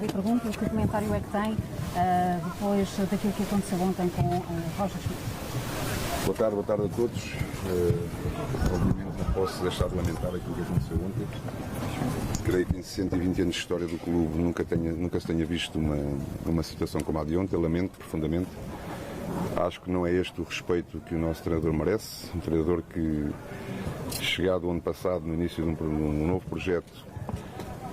E pergunto que comentário é que tem depois daquilo que aconteceu ontem com Roger Schmidt. Boa tarde a todos. Obviamente não posso deixar de lamentar aquilo que aconteceu ontem. Creio que em 120 anos de história do clube nunca se tenha visto uma situação como a de ontem. Lamento profundamente. Acho que não é este o respeito que o nosso treinador merece. Um treinador que, chegado o ano passado, no início de um novo projeto,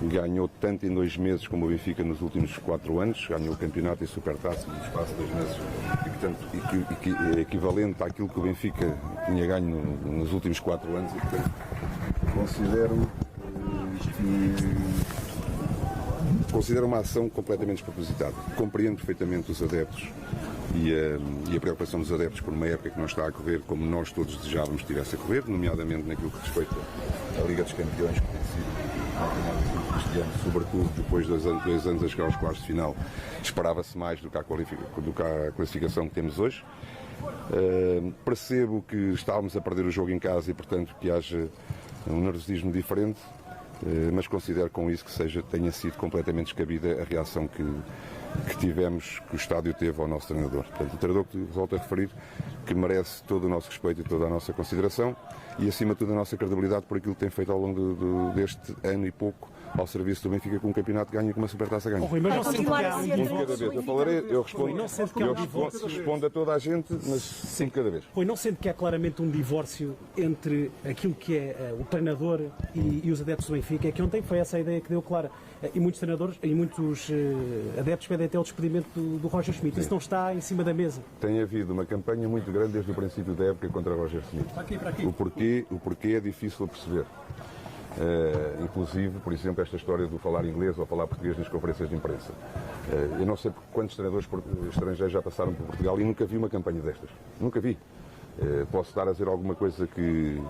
ganhou tanto em 2 meses como o Benfica nos últimos 4 anos, ganhou o campeonato e a Supertaça no espaço de 2 meses, e que é equivalente àquilo que o Benfica tinha ganho nos últimos 4 anos, e portanto considero uma ação completamente despropositada. Compreendo perfeitamente os adeptos e a preocupação dos adeptos por uma época que não está a correr como nós todos desejávamos que estivesse a correr, nomeadamente naquilo que respeita à Liga dos Campeões, que tem sido este ano, sobretudo depois de 2 anos a chegar aos quartos de final, esperava-se mais do que a classificação que temos hoje. Percebo que estávamos a perder o jogo em casa e, portanto, que haja um nervosismo diferente, mas considero com isso que tenha sido completamente descabida a reação que tivemos, que o estádio teve ao nosso treinador. Portanto, o treinador, que volto a referir, que merece todo o nosso respeito e toda a nossa consideração e, acima de tudo, a nossa credibilidade por aquilo que tem feito ao longo deste ano e pouco ao serviço do Benfica, com um campeonato ganho e com uma Supertaça ganha. Mas não sente que há um de cada vez. Eu falarei, eu respondo a toda a gente, mas 5 cada vez. Rui, não sente que há claramente um divórcio entre aquilo que é o treinador e os adeptos do Benfica? É que ontem foi essa a ideia que deu clara. E muitos treinadores e muitos adeptos pedem até o despedimento do Roger Schmidt. Isso não está em cima da mesa? Tem havido uma campanha muito grande desde o princípio da época contra Roger Schmidt. O porquê é difícil de perceber. Inclusive, por exemplo, esta história do falar inglês ou falar português nas conferências de imprensa. Eu não sei quantos treinadores estrangeiros já passaram por Portugal e nunca vi uma campanha destas. Nunca vi. Posso estar a dizer alguma coisa que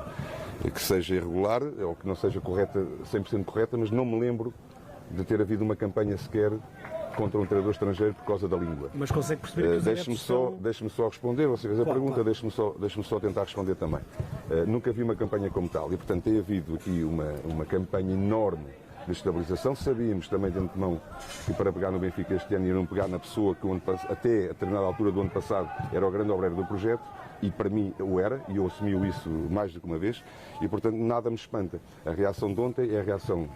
seja irregular ou que não seja correta, 100% correta, mas não me lembro de ter havido uma campanha sequer contra um treinador estrangeiro por causa da língua. Mas consegue perceber que Deixe-me só responder, você fez a pergunta, claro. Deixe-me só tentar responder também. Nunca vi uma campanha como tal e, portanto, tem havido aqui uma campanha enorme de estabilização. Sabíamos também de antemão que para pegar no Benfica este ano iriam pegar na pessoa que até a determinada altura do ano passado era o grande obreiro do projeto, e para mim o era, e eu assumi isso mais do que uma vez, e, portanto, nada me espanta. A reação de ontem é a reação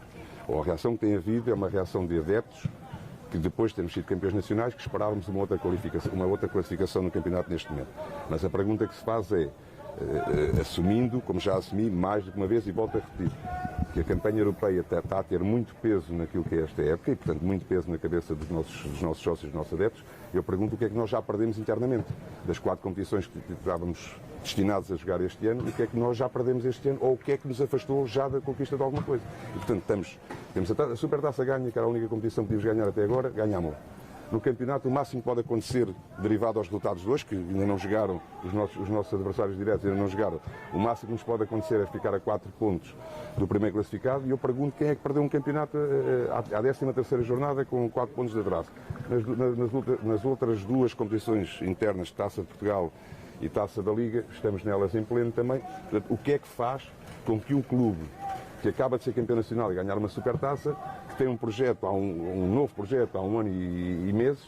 que tem havido, é uma reação de adeptos que, depois de termos sido campeões nacionais, que esperávamos uma outra classificação no campeonato neste momento. Mas a pergunta que se faz é, assumindo, como já assumi mais do que uma vez, e volto a repetir, que a campanha europeia está a ter muito peso naquilo que é esta época e, portanto, muito peso na cabeça dos nossos sócios, dos nossos adeptos, eu pergunto o que é que nós já perdemos internamente das 4 competições que estávamos destinados a jogar este ano, e o que é que nós já perdemos este ano, ou o que é que nos afastou já da conquista de alguma coisa. E, portanto, temos a Supertaça ganha, que era a única competição que podíamos ganhar até agora, ganhamos. No campeonato, o máximo que pode acontecer, derivado aos resultados de hoje, que ainda não jogaram, os nossos adversários diretos ainda não jogaram, o máximo que nos pode acontecer é ficar a 4 pontos do primeiro classificado, e eu pergunto quem é que perdeu um campeonato à 13ª jornada com 4 pontos de atraso. Nas outras 2 competições internas, Taça de Portugal e Taça da Liga, estamos nelas em pleno também. Portanto, o que é que faz com que um clube que acaba de ser campeão nacional e ganhar uma Supertaça, que tem um projeto, um novo projeto há 1 ano e meses,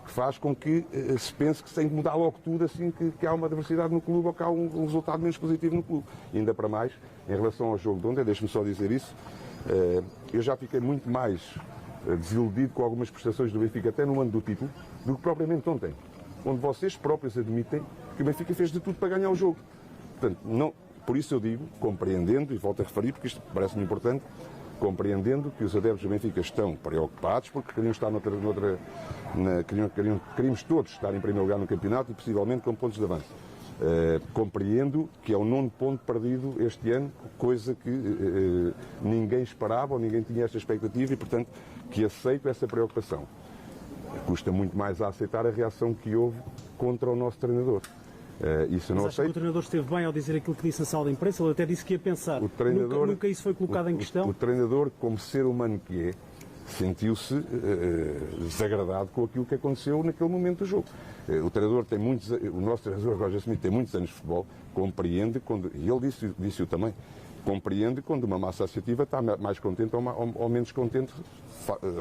que faz com que se pense que se tem que mudar logo tudo assim que há uma diversidade no clube ou que há um resultado menos positivo no clube. E ainda para mais, em relação ao jogo de ontem, deixe-me só dizer isso, eu já fiquei muito mais desiludido com algumas prestações do Benfica, até no ano do título, do que propriamente ontem, onde vocês próprios admitem que o Benfica fez de tudo para ganhar o jogo. Portanto, por isso eu digo, compreendendo, e volto a referir, porque isto parece-me importante, compreendendo que os adeptos do Benfica estão preocupados, porque queríamos todos estar em primeiro lugar no campeonato e possivelmente com pontos de avanço. Compreendo que é o 9º ponto perdido este ano, coisa que ninguém esperava ou ninguém tinha esta expectativa e, portanto, que aceito essa preocupação. Custa muito mais a aceitar a reação que houve contra o nosso treinador. Isso eu não aceito. O treinador esteve bem ao dizer aquilo que disse na sala de imprensa? Ele até disse que ia pensar. Nunca isso foi colocado em questão? O treinador, como ser humano que é, sentiu-se desagradado com aquilo que aconteceu naquele momento do jogo. O nosso treinador, Roger Schmidt, tem muitos anos de futebol, compreende, e ele disse-o também, compreende quando uma massa associativa está mais contente ou menos contente,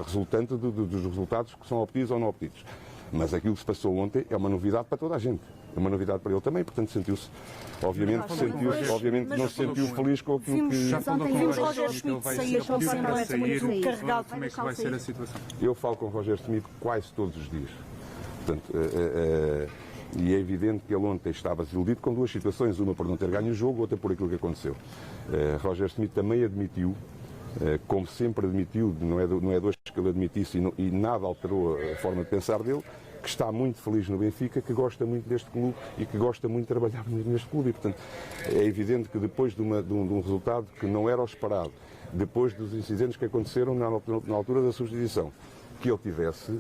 resultante dos resultados que são obtidos ou não obtidos. Mas aquilo que se passou ontem é uma novidade para toda a gente. É uma novidade para ele também, portanto sentiu-se, obviamente não se sentiu feliz com aquilo que... Já falou com o Roger Schmidt sair com semblante muito carregado. Como é que vai ser a situação? Eu falo com o Roger Schmidt quase todos os dias. Portanto, e é evidente que ele ontem estava desiludido com duas situações, uma por não ter ganho o jogo, outra por aquilo que aconteceu. Roger Schmidt também admitiu, como sempre admitiu, não é de hoje que ele admitisse e nada alterou a forma de pensar dele, que está muito feliz no Benfica, que gosta muito deste clube e que gosta muito de trabalhar neste clube. E, portanto, é evidente que depois de um resultado que não era o esperado, depois dos incidentes que aconteceram na altura da substituição, que ele tivesse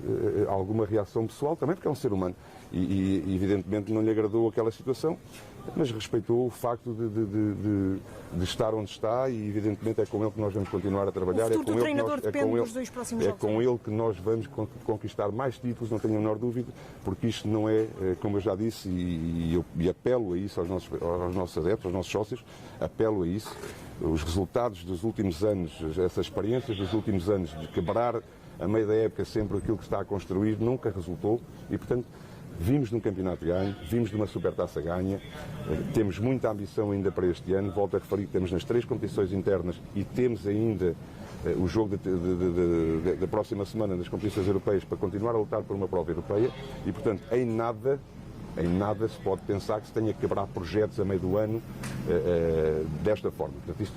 alguma reação pessoal também, porque é um ser humano e evidentemente não lhe agradou aquela situação, mas respeitou o facto de estar onde está e evidentemente é com ele que nós vamos continuar a trabalhar. O futuro do treinador depende dos dois próximos jogos. É com ele que nós vamos conquistar mais títulos, não tenho a menor dúvida, porque isto não é, como eu já disse, e apelo a isso aos nossos adeptos, aos nossos sócios, apelo a isso. Os resultados dos últimos anos, essas experiências dos últimos anos de quebrar a meio da época sempre aquilo que está a construir nunca resultou e, portanto, vimos de um campeonato ganho, vimos de uma supertaça ganha, temos muita ambição ainda para este ano, volto a referir que temos nas 3 competições internas e temos ainda o jogo da próxima semana nas competições europeias para continuar a lutar por uma prova europeia e, portanto, em nada se pode pensar que se tenha que quebrar projetos a meio do ano desta forma. Portanto,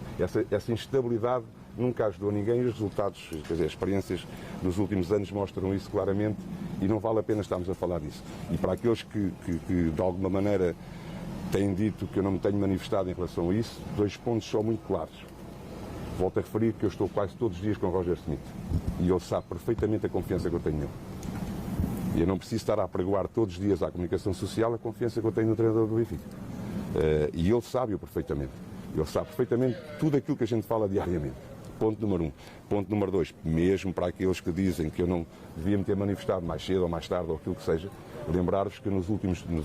essa instabilidade nunca ajudou ninguém e os resultados, quer dizer, as experiências dos últimos anos mostram isso claramente e não vale a pena estarmos a falar disso. E para aqueles que de alguma maneira têm dito que eu não me tenho manifestado em relação a isso, 2 pontos só muito claros. Volto a referir que eu estou quase todos os dias com o Roger Schmidt e ele sabe perfeitamente a confiança que eu tenho nele. E eu não preciso estar a apregoar todos os dias à comunicação social a confiança que eu tenho no treinador do Benfica. E ele sabe-o perfeitamente. Ele sabe perfeitamente tudo aquilo que a gente fala diariamente. Ponto número 1. Ponto número 2, mesmo para aqueles que dizem que eu não devia me ter manifestado mais cedo ou mais tarde ou aquilo que seja, lembrar-vos que nos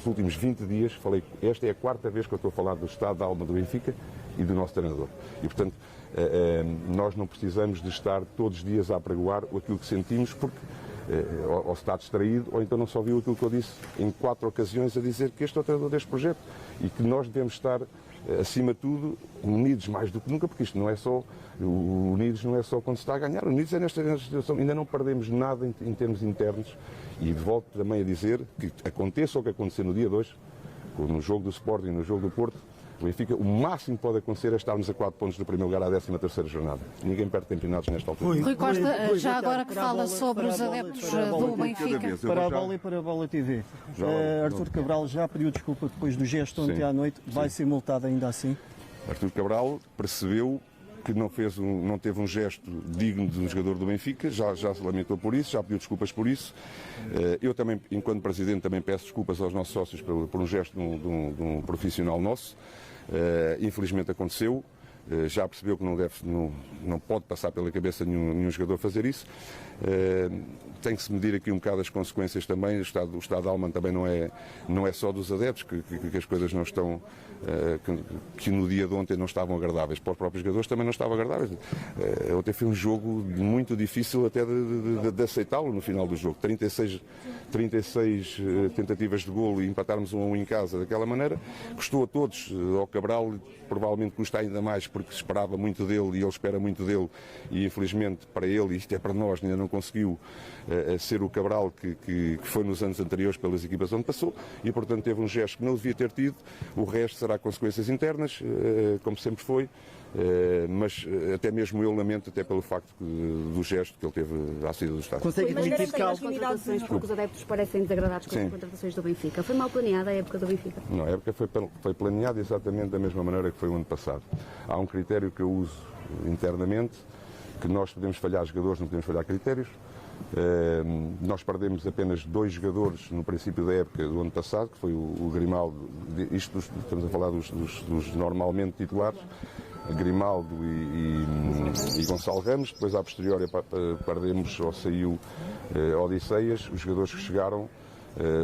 últimos 20 dias falei, esta é a 4ª vez que eu estou a falar do estado da alma do Benfica e do nosso treinador. E, portanto, nós não precisamos de estar todos os dias a apregoar aquilo que sentimos, porque ou está distraído, ou então não só viu aquilo que eu disse em 4 ocasiões a dizer que este é o treinador deste projeto e que nós devemos estar, acima de tudo, unidos mais do que nunca, porque isto não é só, unidos não é só quando se está a ganhar, unidos é nesta situação, ainda não perdemos nada em termos internos e volto também a dizer que aconteça o que acontecer no dia 2, no jogo do Sporting e no jogo do Porto, o Benfica, o máximo que pode acontecer é estarmos a 4 pontos do primeiro lugar à 13ª jornada. Ninguém perde campeonatos nesta altura. Rui Costa, já agora que fala sobre os adeptos do Benfica. Para a Bola e para a Bola TV. Artur Cabral já pediu desculpa depois do gesto ontem à noite. Vai ser multado ainda assim? Artur Cabral percebeu que não teve um gesto digno de um jogador do Benfica, já se lamentou por isso, já pediu desculpas por isso. Eu também, enquanto Presidente, também peço desculpas aos nossos sócios por um gesto de um profissional nosso. Infelizmente aconteceu, já percebeu que não pode passar pela cabeça nenhum jogador fazer isso. Tem que se medir aqui um bocado as consequências também. O estado de alma também não é só dos adeptos, que as coisas não estão, que no dia de ontem não estavam agradáveis. Para os próprios jogadores também não estavam agradáveis. Ontem foi um jogo muito difícil até de aceitá-lo no final do jogo. 36 tentativas de golo e empatarmos 1-1 em casa daquela maneira. Custou a todos, ao Cabral provavelmente custa ainda mais porque se esperava muito dele e ele espera muito dele e infelizmente para ele, e isto é para nós, ainda não conseguiu ser o Cabral que foi nos anos anteriores pelas equipas onde passou e portanto teve um gesto que não devia ter tido. O resto será consequências internas, como sempre foi, mas até mesmo eu lamento até pelo facto do gesto que ele teve à saída do estádio. Consegue admitir que as contratações, porque os adeptos parecem desagradados com as contratações do Benfica. Foi mal planeada a época do Benfica? Não, a época foi planeada exatamente da mesma maneira que foi o ano passado. Há um critério que eu uso internamente, que nós podemos falhar jogadores, não podemos falhar critérios. Nós perdemos apenas 2 jogadores no princípio da época do ano passado, que foi o Grimaldo, isto estamos a falar dos normalmente titulares, Grimaldo e Gonçalo Ramos. Depois, à posteriori, perdemos ou saiu Odisseias. Os jogadores que chegaram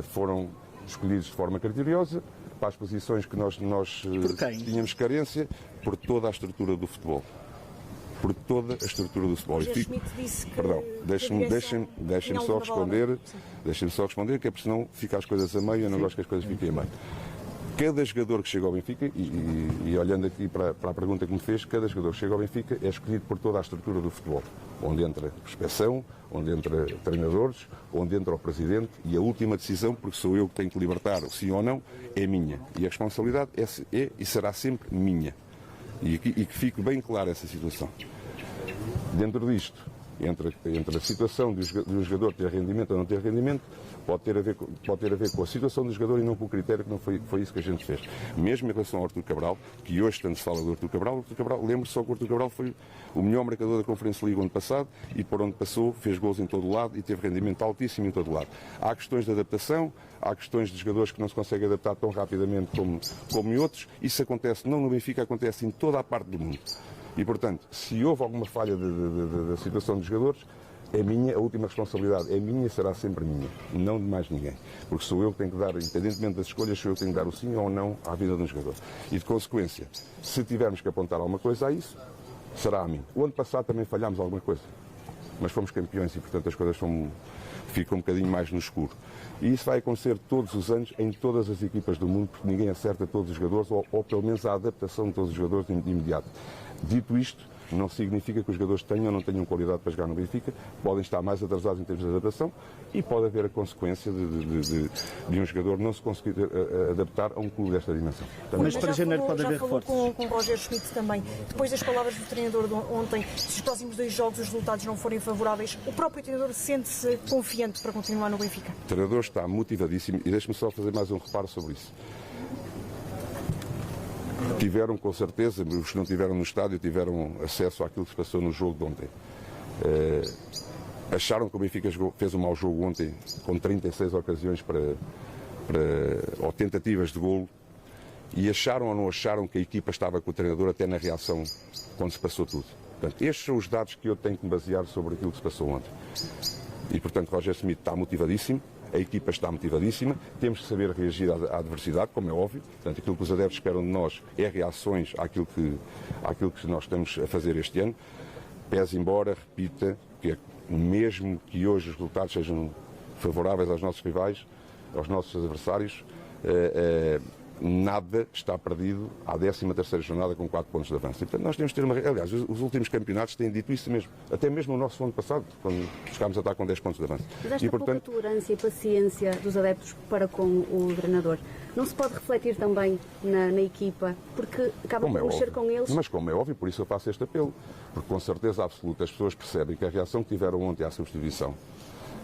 foram escolhidos de forma criteriosa. para as posições que nós tínhamos carência, por toda a estrutura do futebol. Por toda a estrutura do futebol. Perdão, deixem-me só responder, que é porque senão fica as coisas a meio, eu não gosto que as coisas fiquem a meio. Cada jogador que chega ao Benfica, e olhando aqui para a pergunta que me fez, cada jogador que chega ao Benfica é escolhido por toda a estrutura do futebol, onde entra prospeção, onde entra treinadores, onde entra o presidente, e a última decisão, porque sou eu que tenho que libertar o sim ou não, é minha. E a responsabilidade é e será sempre minha. E que fique bem clara essa situação. Dentro disto, entre a situação de um jogador ter rendimento ou não ter rendimento, pode ter a ver com a situação do jogador e não com o critério, que não foi isso que a gente fez. Mesmo em relação ao Artur Cabral, que hoje tanto se fala do Artur Cabral, lembre-se só que o Artur Cabral foi o melhor marcador da Conferência Liga ano passado e por onde passou fez gols em todo o lado e teve rendimento altíssimo em todo o lado. Há questões de adaptação, há questões de jogadores que não se conseguem adaptar tão rapidamente como em outros. Isso acontece não no Benfica, acontece em toda a parte do mundo. E, portanto, se houve alguma falha da situação dos jogadores, é minha, a última responsabilidade é minha e será sempre minha, não de mais ninguém. Porque sou eu que tenho que dar, independentemente das escolhas, sou eu que tenho que dar o sim ou não à vida de um jogador. E, de consequência, se tivermos que apontar alguma coisa a isso, será a mim. O ano passado também falhámos alguma coisa, mas fomos campeões e, portanto, as coisas ficam um bocadinho mais no escuro. E isso vai acontecer todos os anos em todas as equipas do mundo, porque ninguém acerta todos os jogadores, ou pelo menos a adaptação de todos os jogadores de imediato. Dito isto, não significa que os jogadores tenham ou não tenham qualidade para jogar no Benfica, podem estar mais atrasados em termos de adaptação e pode haver a consequência de um jogador não se conseguir adaptar a um clube desta dimensão. Mas para janeiro pode haver reforços. Com o Roger Schmidt também, depois das palavras do treinador de ontem, se os próximos 2 jogos os resultados não forem favoráveis, o próprio treinador sente-se confiante para continuar no Benfica? O treinador está motivadíssimo e deixe-me só fazer mais um reparo sobre isso. Tiveram, com certeza, os que não tiveram no estádio, tiveram acesso àquilo que se passou no jogo de ontem. Acharam que o Benfica fez um mau jogo ontem, com 36 ocasiões ou tentativas de golo, e acharam ou não acharam que a equipa estava com o treinador até na reação, quando se passou tudo. Portanto, estes são os dados que eu tenho que me basear sobre aquilo que se passou ontem. E, portanto, Roger Schmidt está motivadíssimo. A equipa está motivadíssima, temos que saber reagir à adversidade, como é óbvio. Portanto, aquilo que os adeptos esperam de nós é reações àquilo que nós estamos a fazer este ano. Pese embora, repita, que mesmo que hoje os resultados sejam favoráveis aos nossos rivais, aos nossos adversários, nada está perdido à 13ª jornada com 4 pontos de avanço. E, portanto, nós temos que ter uma... Aliás, os últimos campeonatos têm dito isso mesmo. Até mesmo o nosso ano passado, quando chegámos a estar com 10 pontos de avanço. Mas esta pouca tolerância e paciência dos adeptos para com o treinador não se pode refletir também na equipa? Porque acaba por mexer com eles. Mas como é óbvio, por isso eu faço este apelo. Porque com certeza absoluta as pessoas percebem que a reação que tiveram ontem à substituição,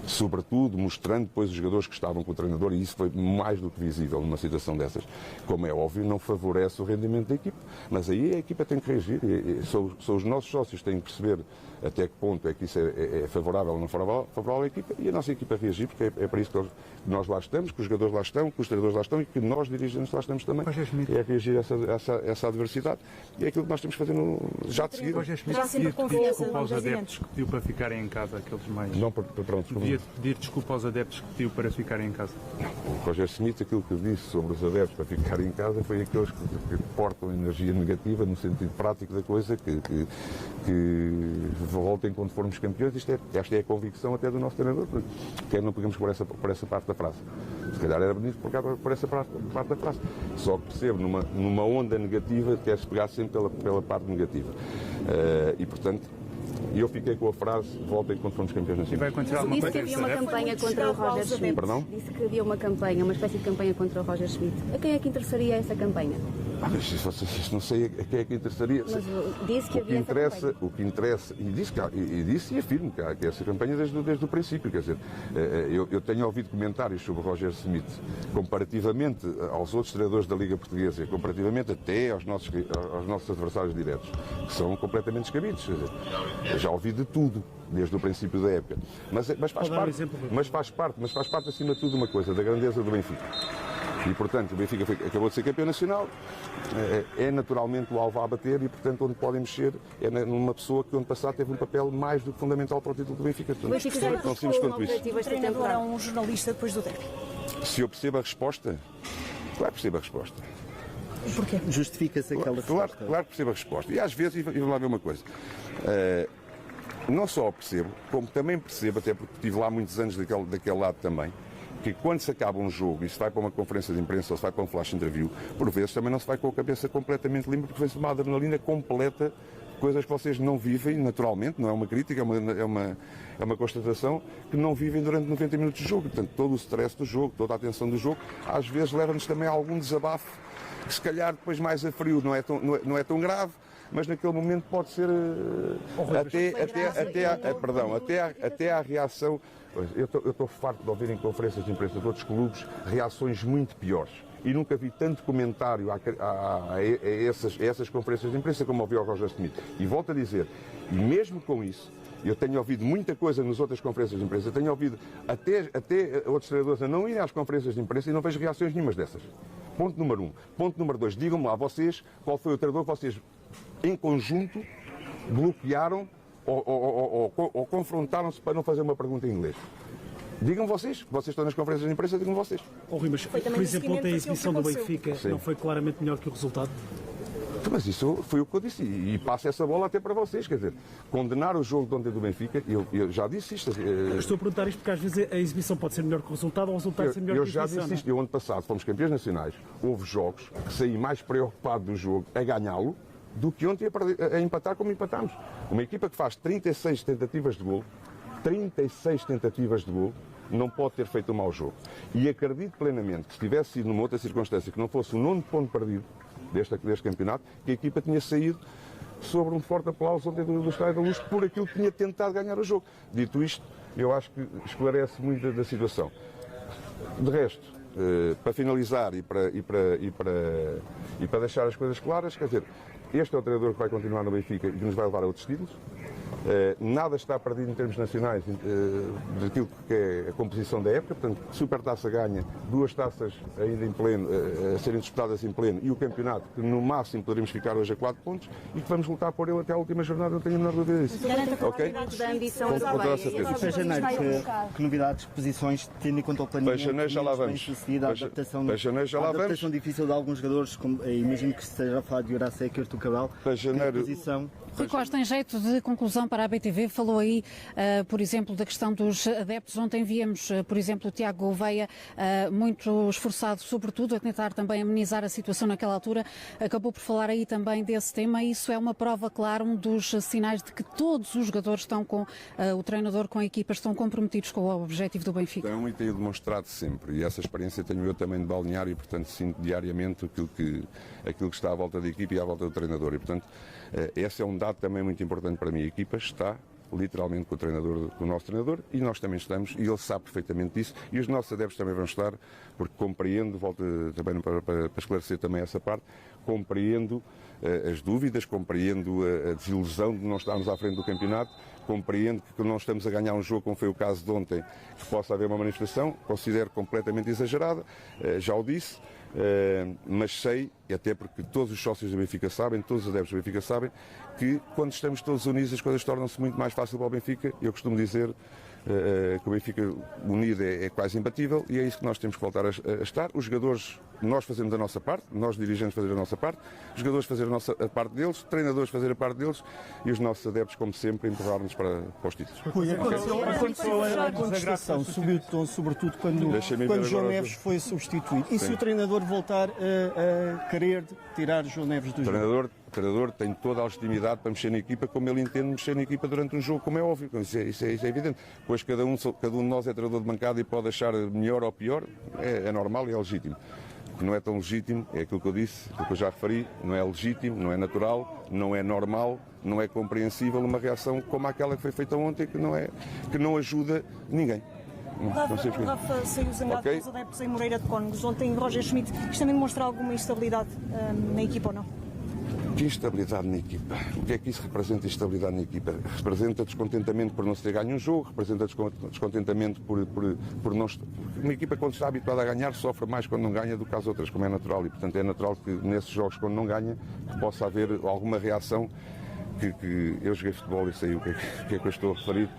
sobretudo mostrando depois os jogadores que estavam com o treinador, e isso foi mais do que visível numa situação dessas, como é óbvio, não favorece o rendimento da equipa. Mas aí a equipa tem que reagir, são os nossos sócios que têm que perceber até que ponto é que isso é favorável ou não favorável à equipa, e a nossa equipa reagir, porque é para isso que nós lá estamos, que os jogadores lá estão, que os treinadores lá estão e que nós, dirigentes, lá estamos também. É reagir a essa adversidade, e é aquilo que nós temos que fazer já de seguida. Já sempre confiança aos adeptos que pediu para ficarem em casa, aqueles mais... Não, pronto, pedir desculpa aos adeptos que pediu para ficarem em casa. O Roger Schmidt, aquilo que disse sobre os adeptos para ficarem em casa foi aqueles que portam energia negativa no sentido prático da coisa, que voltem quando formos campeões. Esta é a convicção até do nosso treinador, porque não pegamos por essa parte da frase. Se calhar era bonito por essa parte da frase. Só que percebo, numa onda negativa, quer-se pegar sempre pela parte negativa. E, portanto, eu fiquei com a frase: voltem quando formos campeões nacionais. E vai acontecer alguma coisa? Disse que havia uma campanha contra o Roger Schmidt. Perdão? Disse que havia uma campanha, uma espécie de campanha contra o Roger Schmidt. A quem é que interessaria essa campanha? Não sei a quem é que interessaria. Mas disse que havia o que interessa, e disse e afirmo que essa campanha desde o princípio. Quer dizer, eu tenho ouvido comentários sobre o Roger Schmidt comparativamente aos outros treinadores da Liga Portuguesa, comparativamente até aos nossos adversários diretos, que são completamente descabidos. Quer dizer, já ouvi de tudo desde o princípio da época. Mas faz parte acima de tudo uma coisa, da grandeza do Benfica. E, portanto, o Benfica acabou de ser campeão nacional, é naturalmente o alvo a bater e, portanto, onde podem mexer é numa pessoa que, ano passado, teve um papel mais do que fundamental para o título do Benfica. O Benfica já o treinador é um jornalista depois do derby. Se eu percebo a resposta, Claro que percebo a resposta. Porquê? Justifica-se aquela resposta. Claro que percebo a resposta. E às vezes, e vou lá ver uma coisa, não só percebo, como também percebo, até porque estive lá muitos anos daquele lado também, que quando se acaba um jogo e se vai para uma conferência de imprensa ou se vai para um flash interview, por vezes também não se vai com a cabeça completamente limpa, porque vem-se uma adrenalina completa, coisas que vocês não vivem naturalmente, não é uma crítica, é uma constatação, que não vivem durante 90 minutos de jogo. Portanto, todo o stress do jogo, toda a atenção do jogo, às vezes leva-nos também a algum desabafo, que se calhar depois mais a frio não é tão grave, mas naquele momento pode ser até à reação. Eu estou farto de ouvir em conferências de imprensa de outros clubes reações muito piores. E nunca vi tanto comentário a essas conferências de imprensa como ouvi ao Roger Schmidt. E volto a dizer, e mesmo com isso, eu tenho ouvido muita coisa nas outras conferências de imprensa, tenho ouvido até outros treinadores a não irem às conferências de imprensa e não vejo reações nenhumas dessas. Ponto número 1. Ponto número 2. Digam-me lá vocês qual foi o treinador que vocês, em conjunto, bloquearam ou confrontaram-se para não fazer uma pergunta em inglês. Digam vocês estão nas conferências de imprensa, digam vocês. Rui, mas, por exemplo, ontem a exibição do Benfica Sim. não foi claramente melhor que o resultado? Mas isso foi o que eu disse e passo essa bola até para vocês, quer dizer, condenar o jogo de ontem do Benfica, eu já disse isto. Estou a perguntar isto porque às vezes a exibição pode ser melhor que o resultado ou o resultado pode ser melhor que a exibição. Eu já disse isto, eu ano passado fomos campeões nacionais, houve jogos que saí mais preocupado do jogo a ganhá-lo do que ontem a empatar como empatámos. Uma equipa que faz 36 tentativas de golo, não pode ter feito um mau jogo. E acredito plenamente que se tivesse sido numa outra circunstância que não fosse o 9º ponto perdido deste campeonato, que a equipa tinha saído sobre um forte aplauso ontem do Estádio da Luz por aquilo que tinha tentado ganhar o jogo. Dito isto, eu acho que esclarece muito da situação. De resto, para finalizar e para deixar as coisas claras, quer dizer, este é o treinador que vai continuar no Benfica e que nos vai levar a outros títulos. Nada está perdido em termos nacionais daquilo que é a composição da época, portanto, Supertaça ganha, 2 taças ainda em pleno, a serem disputadas em pleno, e o campeonato, que no máximo poderemos ficar hoje a 4 pontos, e que vamos lutar por ele até a última jornada, não tenho a menor dúvida disso. Ok? Da ambição Com toda a certeza. Para janeiro, que novidades, posições, tendo em conta o planeamento, Para janeiro já lá vamos. sucedido, a adaptação, para janeiro já lá adaptação difícil de alguns jogadores, como, imagino que se esteja a falar de Uracek e Artur Cabral. Para janeiro, Posição. Rui Costa, em jeito de conclusão para a BTV, falou aí, por exemplo, da questão dos adeptos. Ontem víamos, por exemplo, o Tiago Gouveia muito esforçado, sobretudo, a tentar também amenizar a situação naquela altura. Acabou por falar aí também desse tema. Isso é uma prova clara, um dos sinais de que todos os jogadores estão com o treinador, com a equipa, estão comprometidos com o objetivo do Benfica. Então, e tenho demonstrado sempre, e essa experiência tenho eu também de balneário, e portanto sinto diariamente aquilo que está à volta da equipa e à volta do treinador. E portanto, esse é um dado também muito importante para mim. A equipa está literalmente com o nosso treinador, e nós também estamos, e ele sabe perfeitamente disso, e os nossos adeptos também vão estar, porque compreendo, volto também para esclarecer também essa parte, compreendo as dúvidas, compreendo a desilusão de não estarmos à frente do campeonato, compreendo que não estamos a ganhar um jogo, como foi o caso de ontem, que possa haver uma manifestação, considero completamente exagerada, já o disse, mas sei, e até porque todos os sócios do Benfica sabem, todos os adeptos do Benfica sabem, que quando estamos todos unidos as coisas tornam-se muito mais fáceis para o Benfica. Eu costumo dizer que o Benfica unido é quase imbatível, e é isso que nós temos que voltar a estar. Os jogadores, nós fazemos a nossa parte, nós dirigentes fazer a nossa parte, os jogadores fazer a parte deles, os treinadores fazer a parte deles, e os nossos adeptos, como sempre, empurrar-nos para os títulos. Aconteceu a contestação, subiu o tom, sobretudo quando João Neves foi substituído. E se o treinador voltar a querer tirar João Neves do jogo? O treinador tem toda a legitimidade para mexer na equipa como ele entende mexer na equipa durante um jogo, como é óbvio, isso é evidente. Pois cada um de nós é treinador de bancada e pode achar melhor ou pior, é normal e é legítimo. O que não é tão legítimo é aquilo que eu disse, aquilo que eu já referi, não é legítimo, não é natural, não é normal, não é compreensível uma reação como aquela que foi feita ontem, que não ajuda ninguém. Rafa saiu zangado pelos adeptos em Moreira de Cónegos. Ontem Roger Schmidt, isto também demonstra alguma instabilidade na equipa ou não? Que instabilidade na equipa? O que é que isso representa, instabilidade na equipa? Representa descontentamento por não se ter ganho um jogo, representa descontentamento por não... Uma equipa, quando está habituada a ganhar, sofre mais quando não ganha do que as outras, como é natural, e portanto é natural que nesses jogos, quando não ganha, que possa haver alguma reação, que eu joguei futebol e sei o que é que eu estou a referir.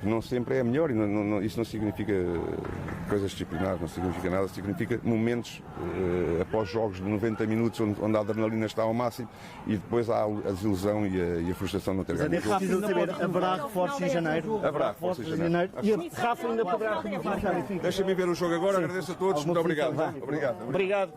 que não sempre é a melhor, e isso não significa coisas disciplinares, não significa nada, significa momentos após jogos de 90 minutos onde a adrenalina está ao máximo e depois há a desilusão e a frustração de não ter ganho. Haverá reforços em janeiro? Haverá reforços em janeiro. E a Rafa ainda poderá renovar. Deixa-me ver o jogo agora, agradeço a todos, muito obrigado. Obrigado.